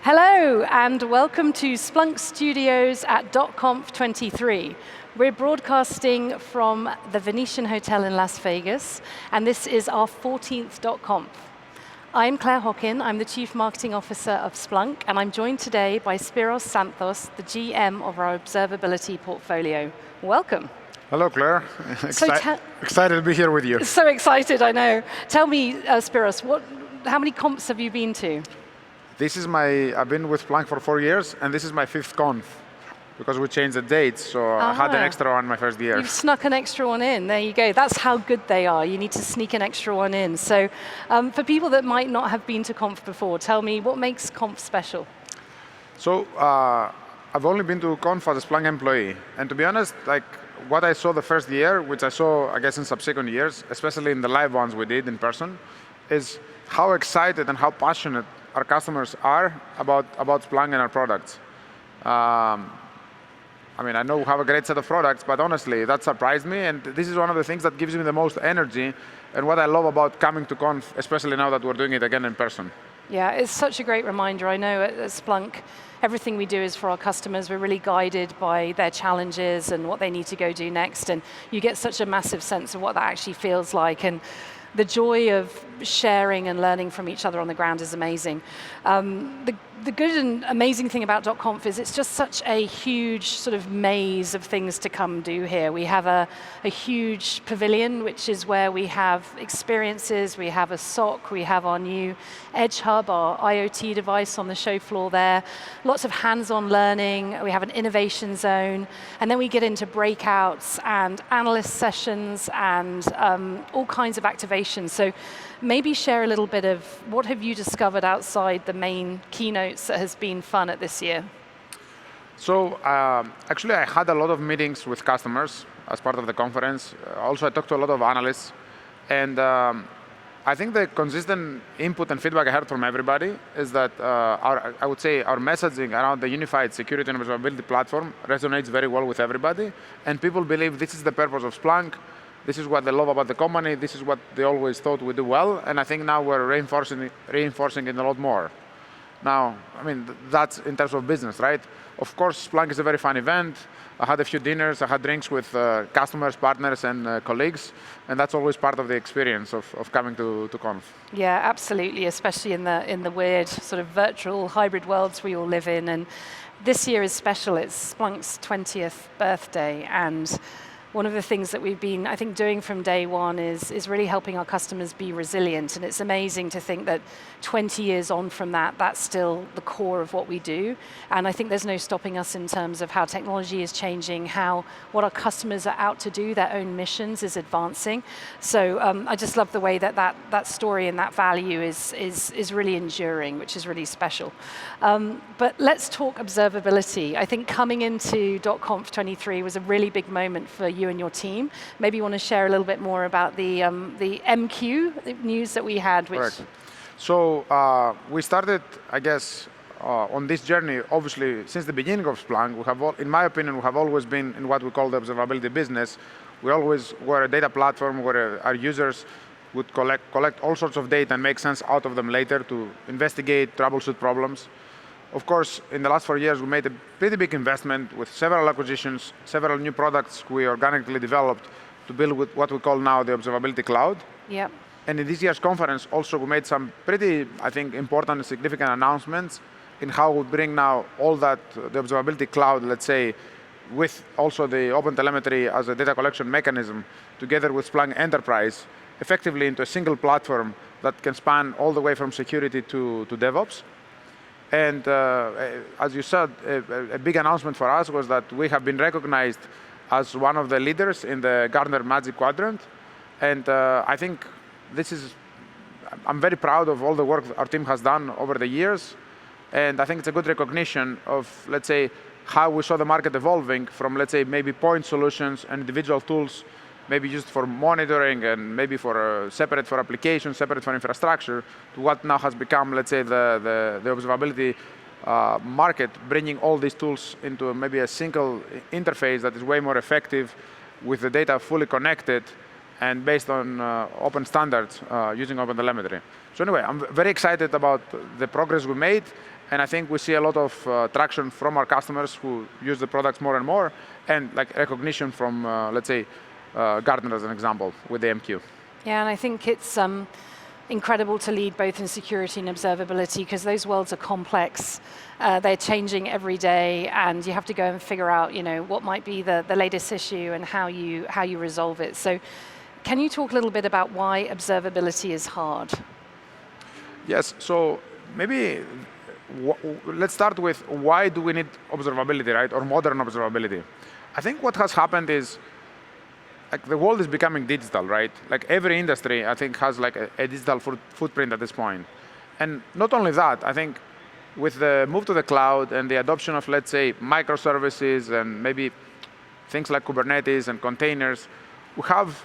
Hello, and welcome to Splunk Studios at .conf 23. We're broadcasting from the Venetian Hotel in Las Vegas, and this is our 14th .conf. I'm Claire Hockin, I'm the Chief Marketing Officer of Splunk, and I'm joined today by Spiros Santos, the GM of our observability portfolio. Welcome. Hello, Claire. Excited to be here with you. So excited, I know. Tell me, Spiros, how many comps have you been to? I've been with Splunk for 4 years, and this is my 5th conf, because we changed the dates, so I had an extra one my first year. You've snuck an extra one in, there you go. That's how good they are. You need to sneak an extra one in. So for people that might not have been to Conf before, tell me, what makes Conf special? So I've only been to Conf as a Splunk employee, and to be honest, what I saw the first year, which I saw, I guess, in subsequent years, especially in the live ones we did in person, is how excited and how passionate our customers are about Splunk and our products. I know we have a great set of products, but honestly, that surprised me, and this is one of the things that gives me the most energy, and what I love about coming to Conf, especially now that we're doing it again in person. Yeah, it's such a great reminder. I know at Splunk, everything we do is for our customers. We're really guided by their challenges and what they need to go do next, and you get such a massive sense of what that actually feels like. And the joy of sharing and learning from each other on the ground is amazing. The good and amazing thing about .conf is it's just such a huge sort of maze of things to come do here. We have a huge pavilion, which is where we have experiences, we have a SOC, we have our new Edge Hub, our IoT device on the show floor there, lots of hands-on learning, we have an innovation zone, and then we get into breakouts and analyst sessions and all kinds of activations. So maybe share a little bit of what have you discovered outside the main keynotes that has been fun at this year? So actually, I had a lot of meetings with customers as part of the conference. Also, I talked to a lot of analysts. And I think the consistent input and feedback I heard from everybody is that I would say our messaging around the unified security and observability platform resonates very well with everybody. And people believe this is the purpose of Splunk. This is what they love about the company. This is what they always thought we do well. And I think now we're reinforcing it a lot more. Now, that's in terms of business, right? Of course, Splunk is a very fun event. I had a few dinners. I had drinks with customers, partners, and colleagues. And that's always part of the experience of coming to Conf. Yeah, absolutely, especially in the weird sort of virtual hybrid worlds we all live in. And this year is special. It's Splunk's 20th birthday. And one of the things that we've been, I think, doing from day one is really helping our customers be resilient. And it's amazing to think that 20 years on from that, that's still the core of what we do. And I think there's no stopping us in terms of how technology is changing, what our customers are out to do, their own missions is advancing. So I just love the way that story and that value is really enduring, which is really special. But let's talk observability. I think coming into .conf 23 was a really big moment for you and your team. Maybe you want to share a little bit more about the MQ news that we had. Correct. So we started, I guess, on this journey, obviously, since the beginning of Splunk. In my opinion, we have always been in what we call the observability business. We always were a data platform where our users would collect all sorts of data and make sense out of them later to investigate, troubleshoot problems. Of course, in the last 4 years, we made a pretty big investment with several acquisitions, several new products we organically developed to build with what we call now the Observability Cloud. Yep. And in this year's conference, also, we made some pretty, I think, important and significant announcements in how we bring now all that, the Observability Cloud, let's say, with also the Open Telemetry as a data collection mechanism, together with Splunk Enterprise, effectively into a single platform that can span all the way from security to DevOps. And as you said, a big announcement for us was that we have been recognized as one of the leaders in the Gartner Magic Quadrant. And I think I'm very proud of all the work our team has done over the years. And I think it's a good recognition of, let's say, how we saw the market evolving from, let's say, maybe point solutions and individual tools, maybe used for monitoring and maybe for separate for applications, separate for infrastructure, to what now has become, let's say, the observability market, bringing all these tools into maybe a single interface that is way more effective, with the data fully connected and based on open standards using Open Telemetry. So anyway, I'm very excited about the progress we made, and I think we see a lot of traction from our customers who use the products more and more, and like recognition from, let's say, Gartner as an example with the MQ. Yeah, and I think it's incredible to lead both in security and observability because those worlds are complex. They're changing every day, and you have to go and figure out, what might be the latest issue and how you resolve it. So, can you talk a little bit about why observability is hard? Yes. So maybe let's start with why do we need observability, right, or modern observability? I think what has happened is like the world is becoming digital, right? Like every industry, I think, has like a digital footprint at this point. And not only that, I think with the move to the cloud and the adoption of, let's say, microservices and maybe things like Kubernetes and containers, we have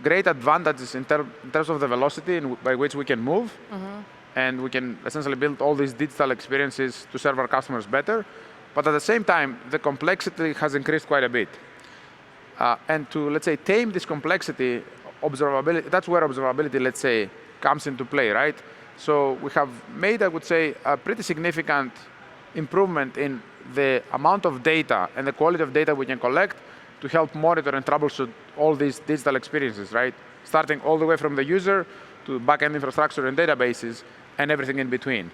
great advantages in terms of the velocity by which we can move. And we can essentially build all these digital experiences to serve our customers better. But at the same time, the complexity has increased quite a bit. And to, let's say, tame this complexity, observability, that's where observability, let's say, comes into play, right? So we have made, I would say, a pretty significant improvement in the amount of data and the quality of data we can collect to help monitor and troubleshoot all these digital experiences, right? Starting all the way from the user to backend infrastructure and databases and everything in between.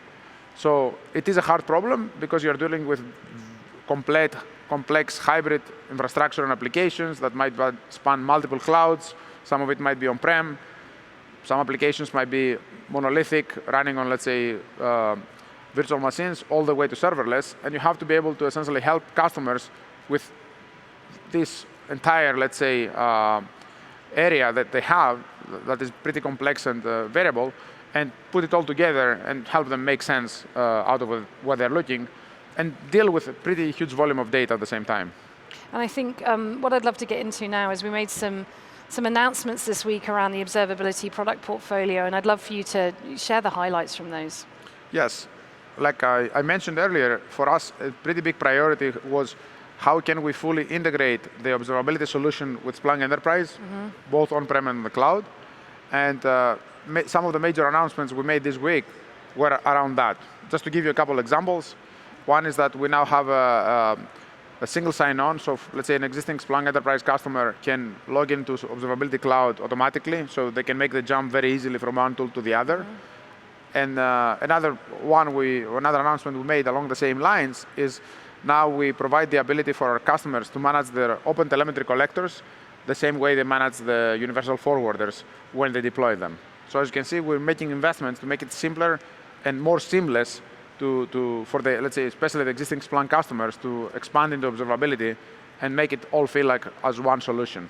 So it is a hard problem because you're dealing with complex hybrid infrastructure and applications that might span multiple clouds. Some of it might be on-prem. Some applications might be monolithic, running on, let's say, virtual machines, all the way to serverless. And you have to be able to essentially help customers with this entire, let's say, area that they have that is pretty complex and variable, and put it all together and help them make sense out of what they're looking, and deal with a pretty huge volume of data at the same time. And I think what I'd love to get into now is we made some announcements this week around the observability product portfolio, and I'd love for you to share the highlights from those. Yes. Like I mentioned earlier, for us, a pretty big priority was how can we fully integrate the observability solution with Splunk Enterprise, both on-prem and in the cloud. And some of the major announcements we made this week were around that. Just to give you a couple examples, one is that we now have a single sign-on. So let's say an existing Splunk Enterprise customer can log into Observability Cloud automatically, so they can make the jump very easily from one tool to the other. And another announcement we made along the same lines is now we provide the ability for our customers to manage their open telemetry collectors the same way they manage the universal forwarders when they deploy them. So as you can see, we're making investments to make it simpler and more seamless for the, let's say, especially the existing Splunk customers to expand into observability and make it all feel like as one solution.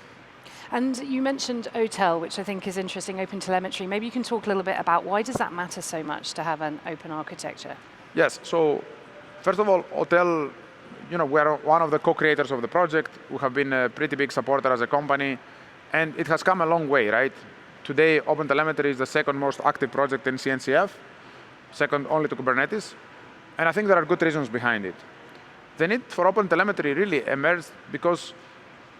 And you mentioned OTel, which I think is interesting, open telemetry. Maybe you can talk a little bit about why does that matter so much to have an open architecture? Yes, so first of all, OTel, we're one of the co-creators of the project. We have been a pretty big supporter as a company, and it has come a long way, right? Today, OpenTelemetry is the second most active project in CNCF, second only to Kubernetes, and I think there are good reasons behind it. The need for OpenTelemetry really emerged because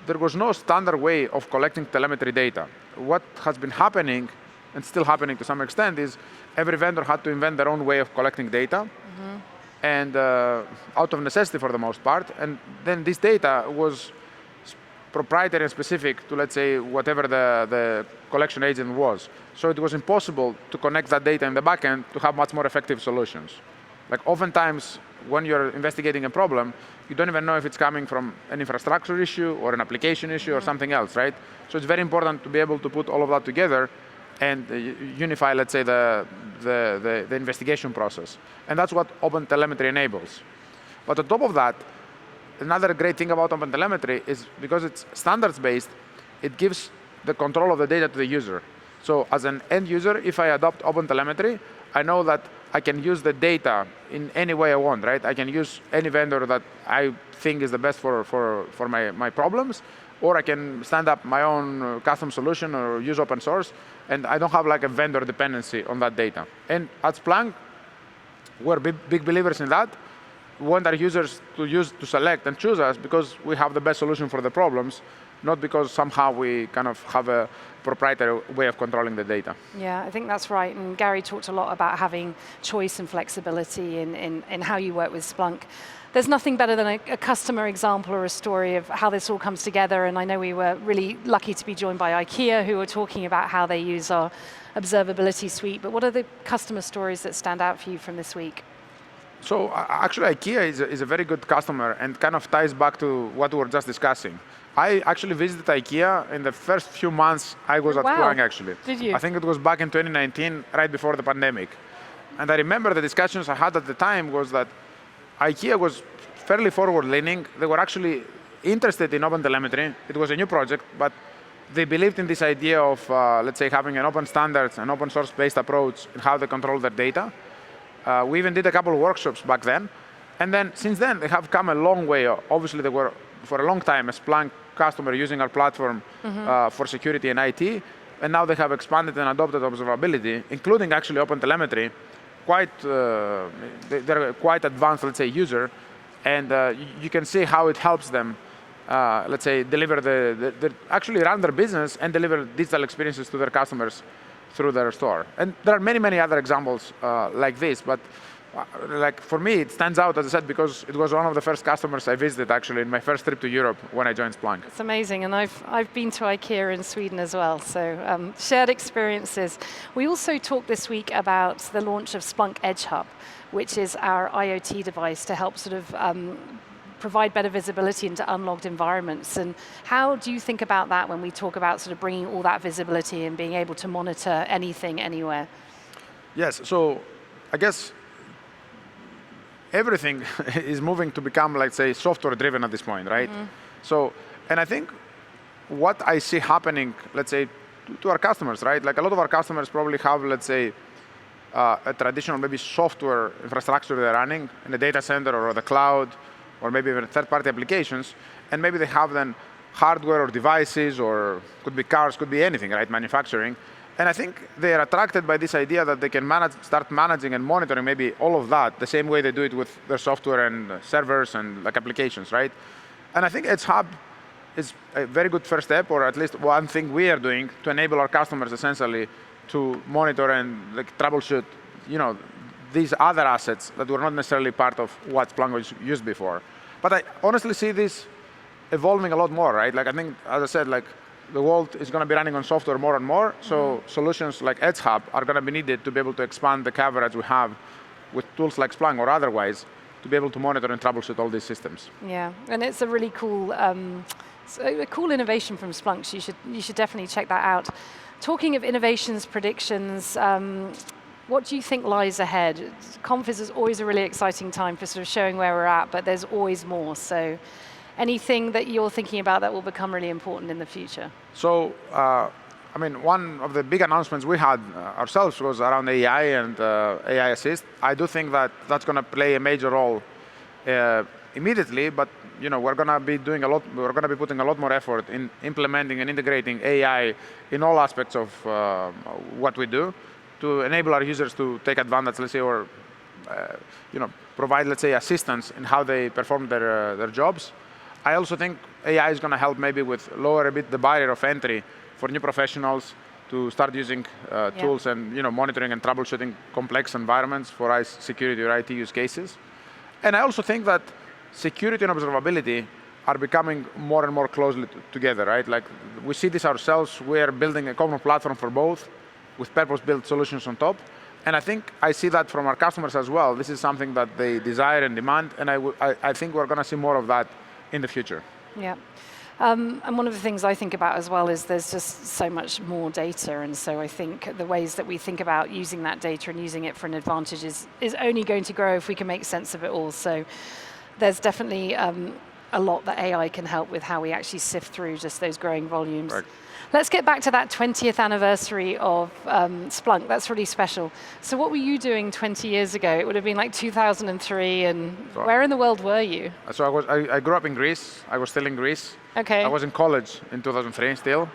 there was no standard way of collecting telemetry data. What has been happening, and still happening to some extent, is every vendor had to invent their own way of collecting data, and out of necessity for the most part. And then this data was proprietary and specific to, let's say, whatever the collection agent was. So it was impossible to connect that data in the backend to have much more effective solutions. Like oftentimes, when you're investigating a problem, you don't even know if it's coming from an infrastructure issue or an application issue or something else, right? So it's very important to be able to put all of that together and unify, let's say, the investigation process. And that's what OpenTelemetry enables. But on top of that, another great thing about OpenTelemetry is because it's standards-based, it gives the control of the data to the user. So as an end user, if I adopt OpenTelemetry, I know that I can use the data in any way I want, right? I can use any vendor that I think is the best for my problems, or I can stand up my own custom solution or use open source, and I don't have like a vendor dependency on that data. And at Splunk, we're big believers in that. We want our users to select and choose us because we have the best solution for the problems, not because somehow we kind of have a proprietary way of controlling the data. Yeah, I think that's right. And Gary talked a lot about having choice and flexibility in how you work with Splunk. There's nothing better than a customer example or a story of how this all comes together. And I know we were really lucky to be joined by IKEA, who were talking about how they use our observability suite. But what are the customer stories that stand out for you from this week? So actually, IKEA is a very good customer and kind of ties back to what we were just discussing. I actually visited IKEA in the first few months I was at Splunk, actually. Did you? I think it was back in 2019, right before the pandemic. And I remember the discussions I had at the time was that IKEA was fairly forward-leaning. They were actually interested in OpenTelemetry. It was a new project, but they believed in this idea of, let's say, having an open standards and open source-based approach in how they control their data. We even did a couple of workshops back then. And then, since then, they have come a long way. Obviously, they were, for a long time, a Splunk customer using our platform for security and IT. And now they have expanded and adopted observability, including actually OpenTelemetry. They're a quite advanced, let's say, user. And you can see how it helps them, let's say, deliver actually run their business and deliver digital experiences to their customers through their store. And there are many, many other examples like this, but like for me, it stands out, as I said, because it was one of the first customers I visited actually in my first trip to Europe when I joined Splunk. It's amazing, and I've been to IKEA in Sweden as well, so shared experiences. We also talked this week about the launch of Splunk Edge Hub, which is our IoT device to help sort of provide better visibility into unlogged environments. And how do you think about that when we talk about sort of bringing all that visibility and being able to monitor anything, anywhere? Yes, so I guess everything is moving to become, let's say, software-driven at this point, right? So, and I think what I see happening, let's say, to our customers, right? Like a lot of our customers probably have, let's say, a traditional maybe software infrastructure they're running in the data center or the cloud, or maybe even third-party applications, and maybe they have then hardware or devices, or could be cars, could be anything, right, manufacturing. And I think they are attracted by this idea that they can start managing and monitoring maybe all of that the same way they do it with their software and servers and like applications, right? And I think Edge Hub is a very good first step, or at least one thing we are doing to enable our customers essentially to monitor and like troubleshoot, these other assets that were not necessarily part of what Splunk was used before. But I honestly see this evolving a lot more, right? Like I think, as I said, like the world is going to be running on software more and more, so solutions like Edge Hub are going to be needed to be able to expand the coverage we have with tools like Splunk or otherwise to be able to monitor and troubleshoot all these systems. Yeah, and it's a really cool, a cool innovation from Splunk, so you should definitely check that out. Talking of innovations, predictions, what do you think lies ahead? Conf is always a really exciting time for sort of showing where we're at, but there's always more. So anything that you're thinking about that will become really important in the future? So, I mean, one of the big announcements we had ourselves was around AI and AI Assist. I do think that that's going to play a major role immediately, but we're going to be doing a lot. We're going to be putting a lot more effort in implementing and integrating AI in all aspects of what we do, to enable our users to take advantage, let's say, or provide, let's say, assistance in how they perform their jobs. I also think AI is going to help maybe with lower a bit the barrier of entry for new professionals to start using tools and monitoring and troubleshooting complex environments for security or IT use cases. And I also think that security and observability are becoming more and more closely together, right? Like we see this ourselves. We're building a common platform for both, with purpose-built solutions on top. And I think I see that from our customers as well. This is something that they desire and demand, and I think we're going to see more of that in the future. Yeah. And one of the things I think about as well is there's just so much more data, and so I think the ways that we think about using that data and using it for an advantage is only going to grow if we can make sense of it all. So there's definitely a lot that AI can help with how we actually sift through just those growing volumes. Right. Let's get back to that 20th anniversary of Splunk. That's really special. So what were you doing 20 years ago? It would have been like 2003, and where in the world were you? So I grew up in Greece. I was still in Greece. Okay. I was in college in 2003 still.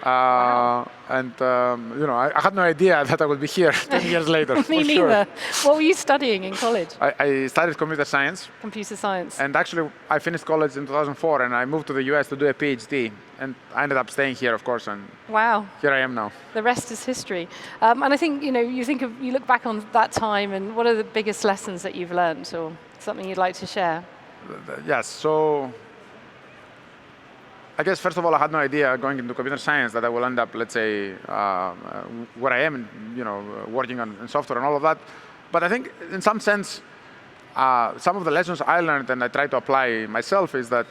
And I had no idea that I would be here 10 years later. Me for neither. Sure. What were you studying in college? I studied computer science. Computer science. And actually, I finished college in 2004, and I moved to the US to do a PhD. And I ended up staying here, of course, and wow. Here I am now. The rest is history. And I think, you look back on that time, and what are the biggest lessons that you've learned, or something you'd like to share? Yes, so I guess, first of all, I had no idea going into computer science that I will end up, let's say, where I am, working on software and all of that. But I think, in some sense, some of the lessons I learned and I try to apply myself is that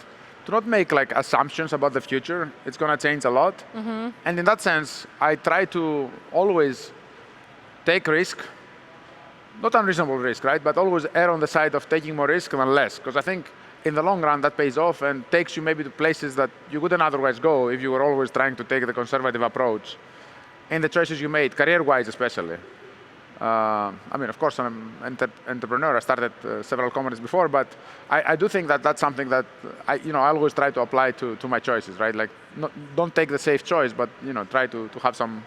do not make assumptions about the future. It's going to change a lot. Mm-hmm. And in that sense, I try to always take risk, not unreasonable risk, right? But always err on the side of taking more risk than less. Because I think in the long run, that pays off and takes you maybe to places that you wouldn't otherwise go if you were always trying to take the conservative approach in the choices you made, career-wise especially. Of course, I'm an entrepreneur. I started several companies before, but I do think that that's something that I always try to apply to my choices, right? Don't take the safe choice, but try to have some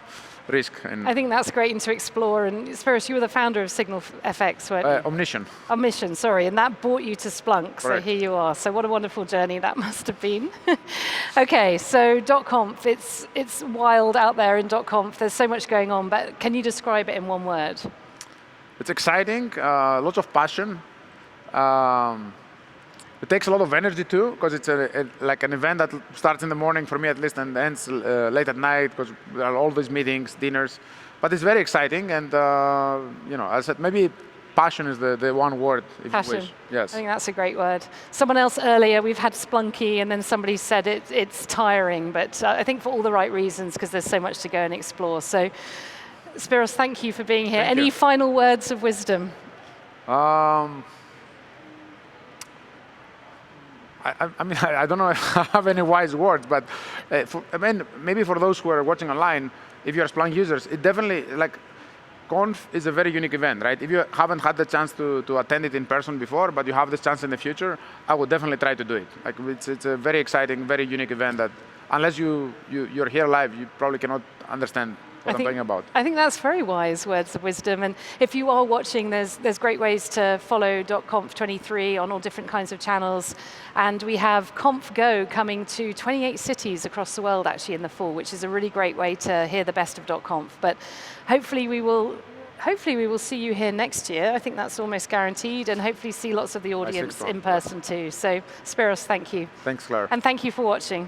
risk. And I think that's great and to explore. And Spiros, you were the founder of Signal FX, weren't you? Omnition. Omnition, sorry, and that brought you to Splunk. So Correct. here you are. So what a wonderful journey that must have been. Okay, so .conf, it's wild out there in .conf. There's so much going on, but can you describe it in one word? It's exciting, lots of passion. It takes a lot of energy too, because it's like an event that starts in the morning for me at least and ends late at night, because there are all these meetings, dinners. But it's very exciting, and as I said, maybe passion is the one word, if Passion. you wish. Yes. I think that's a great word. Someone else earlier, we've had Splunky, and then somebody said it's tiring, but I think for all the right reasons, because there's so much to go and explore. So, Spiros, thank you for being here. Thank Any you. final words of wisdom? I don't know if I have any wise words, but maybe for those who are watching online, if you're Splunk users, it definitely, Conf is a very unique event, right? If you haven't had the chance to attend it in person before, but you have this chance in the future, I would definitely try to do it. It's a very exciting, very unique event that, unless you're here live, you probably cannot understand what I'm talking about. I think that's very wise words of wisdom. And if you are watching, there's great ways to follow .conf23 on all different kinds of channels. And we have Conf Go coming to 28 cities across the world actually in the fall, which is a really great way to hear the best of .conf. But hopefully we will see you here next year. I think that's almost guaranteed, and hopefully see lots of the audience in person too. So Spiros, thank you. Thanks, Claire. And thank you for watching.